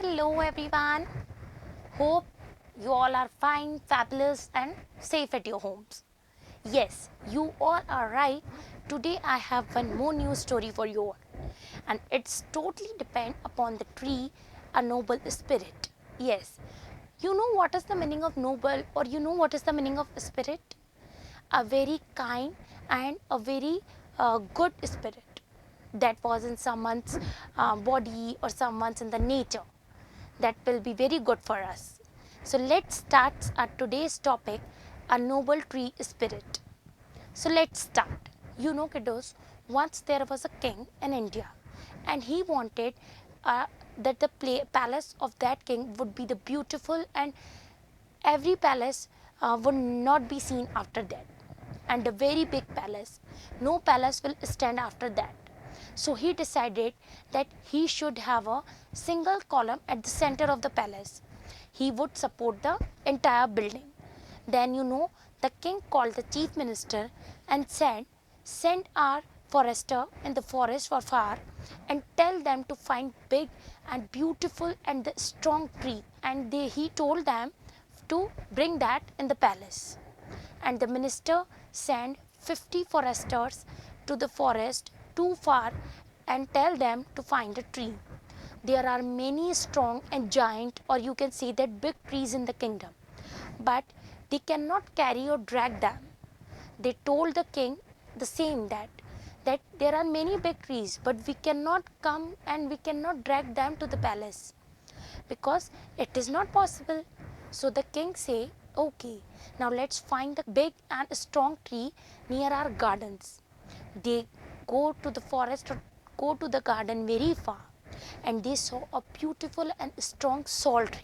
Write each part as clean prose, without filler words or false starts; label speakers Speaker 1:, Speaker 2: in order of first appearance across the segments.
Speaker 1: Hello everyone. Hope you all are fine, fabulous and safe at your homes. Yes, you all are right. Today I have one more news story for you all. And it's totally depend upon the tree, a noble spirit. Yes. You know what is the meaning of noble, or you know what is the meaning of spirit? A very kind and a very good spirit that was in someone's body or someone's in the nature that will be very good for us. So let's start our today's topic, a noble tree spirit. So let's start. You know, kiddos, once there was a king in India and he wanted that the palace of that king would be the beautiful, and every palace would not be seen after that, and a very big palace, no palace will stand after that. So he decided that he should have a single column at the center of the palace. He would support the entire building. Then the king called the chief minister and said, send our forester in the forest for far and tell them to find big and beautiful and the strong tree, and he told them to bring that in the palace. And the minister sent 50 foresters to the forest too far and tell them to find a tree. There are many strong and giant, or you can say that big trees in the kingdom, but they cannot carry or drag them. They told the king the same, that there are many big trees, but we cannot come and we cannot drag them to the palace because it is not possible. So the king say, okay, now let's find a big and strong tree near our gardens. They go to the forest or go to the garden very far, and they saw a beautiful and strong salt tree,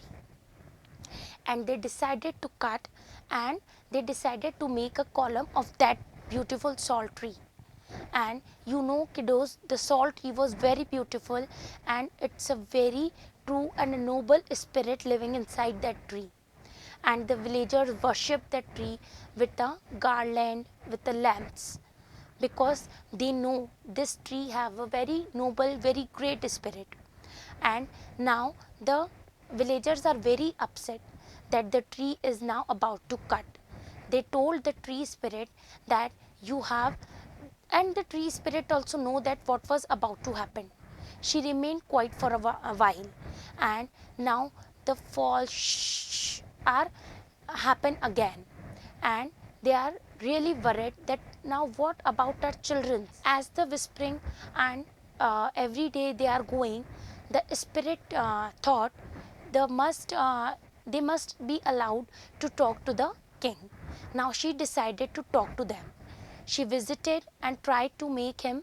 Speaker 1: and they decided to cut, and they decided to make a column of that beautiful salt tree. And kiddos, the salt tree was very beautiful, and it's a very true and a noble spirit living inside that tree. And the villagers worship that tree with a garland, with the lamps, because they know this tree have a very noble, very great spirit. And now the villagers are very upset that the tree is now about to cut. They told the tree spirit that you have, and the tree spirit also know that what was about to happen. She remained quiet for a while, and now the fall are happen again, and they are really worried that now what about our children. As the whispering and every day they are going, the spirit thought they must be allowed to talk to the king. Now she decided to talk to them. She visited and tried to make him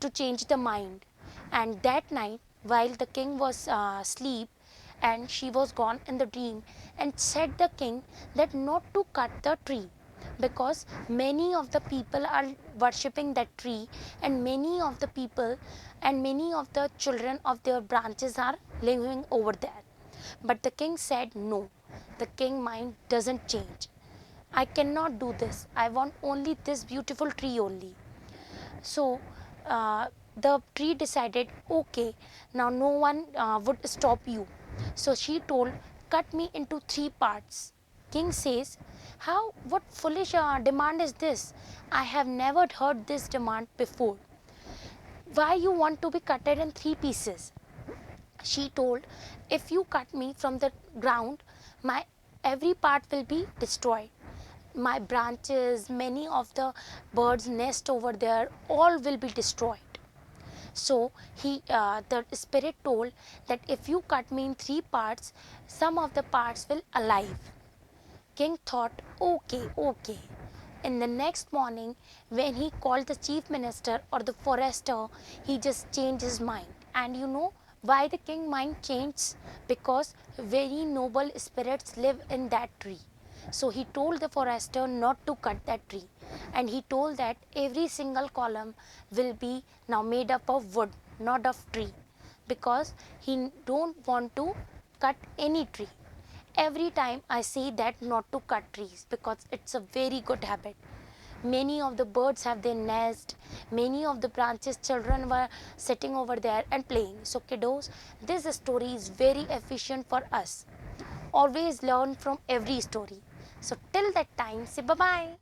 Speaker 1: to change the mind. And that night, while the king was asleep, and she was gone in the dream, and said the king that not to cut the tree, because many of the people are worshipping that tree, and many of the people and many of the children of their branches are living over there. But the king said no, the king mind doesn't change. I cannot do this. I want only this beautiful tree only. So the tree decided, okay, now no one would stop you. So she told, cut me into 3 parts. King says, how, what foolish demand is this? I have never heard this demand before. Why you want to be cutted in 3 pieces? She told, if you cut me from the ground, my every part will be destroyed. My branches, many of the birds nest over there, all will be destroyed. So the spirit told that if you cut me in 3 parts, some of the parts will alive. King thought, okay, okay. In the next morning, when he called the chief minister or the forester, he just changed his mind. And you know why the king mind changed? Because very noble spirits live in that tree. So he told the forester not to cut that tree, and he told that every single column will be now made up of wood, not of tree, because he don't want to cut any tree. Every time I say that not to cut trees, because it's a very good habit. Many of the birds have their nest. Many of the branches children were sitting over there and playing. So kiddos, this story is very efficient for us. Always learn from every story. So till that time, say bye bye.